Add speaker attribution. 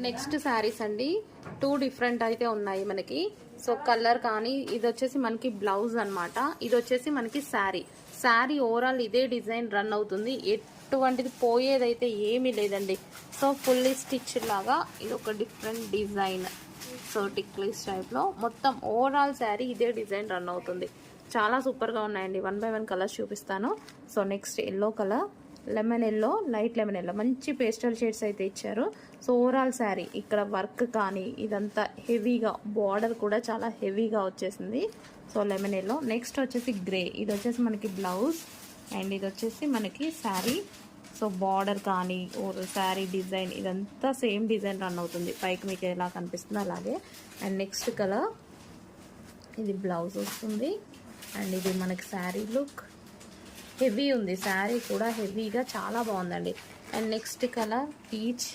Speaker 1: Next saris అండి, 2 different అయితే ఉన్నాయి మనకి. సో కలర్ కానీ ఇది వచ్చేసి మనకి బ్లౌజ్ అన్నమాట, ఇది వచ్చేసి మనకి శారీ ఓవరాల్ ఇదే డిజైన్ రన్ అవుతుంది, ఎటువంటిది పోయేదైతే ఏమీ లేదండి. సో ఫుల్లీ స్టిచ్ లాగా ఇది ఒక డిఫరెంట్ డిజైన్. సో టిక్లీస్ టైప్లో మొత్తం ఓవరాల్ శారీ ఇదే డిజైన్ రన్ అవుతుంది. చాలా సూపర్గా ఉన్నాయండి. 1 by 1 కలర్స్ చూపిస్తాను. So next yellow colour, lemon yellow, light lemon yellow, మంచి పేస్టల్ షేడ్స్ అయితే ఇచ్చారు. సో ఓవరాల్ శారీ ఇక్కడ వర్క్ కానీ ఇదంతా హెవీగా, బార్డర్ కూడా చాలా హెవీగా వచ్చేసింది. So lemon yellow. నెక్స్ట్ వచ్చేసి గ్రే, ఇది వచ్చేసి మనకి బ్లౌజ్ అండ్ ఇది వచ్చేసి మనకి శారీ. సో బార్డర్ కానీ శారీ డిజైన్ ఇదంతా సేమ్ డిజైన్ రన్ అవుతుంది, పైకి మీకు ఎలా కనిపిస్తుందో అలాగే. అండ్ నెక్స్ట్ కలర్, ఇది బ్లౌజ్ వస్తుంది అండ్ ఇది మనకి శారీ లుక్. హెవీ ఉంది శారీ కూడా, హెవీగా చాలా బాగుందండి. And next colour peach,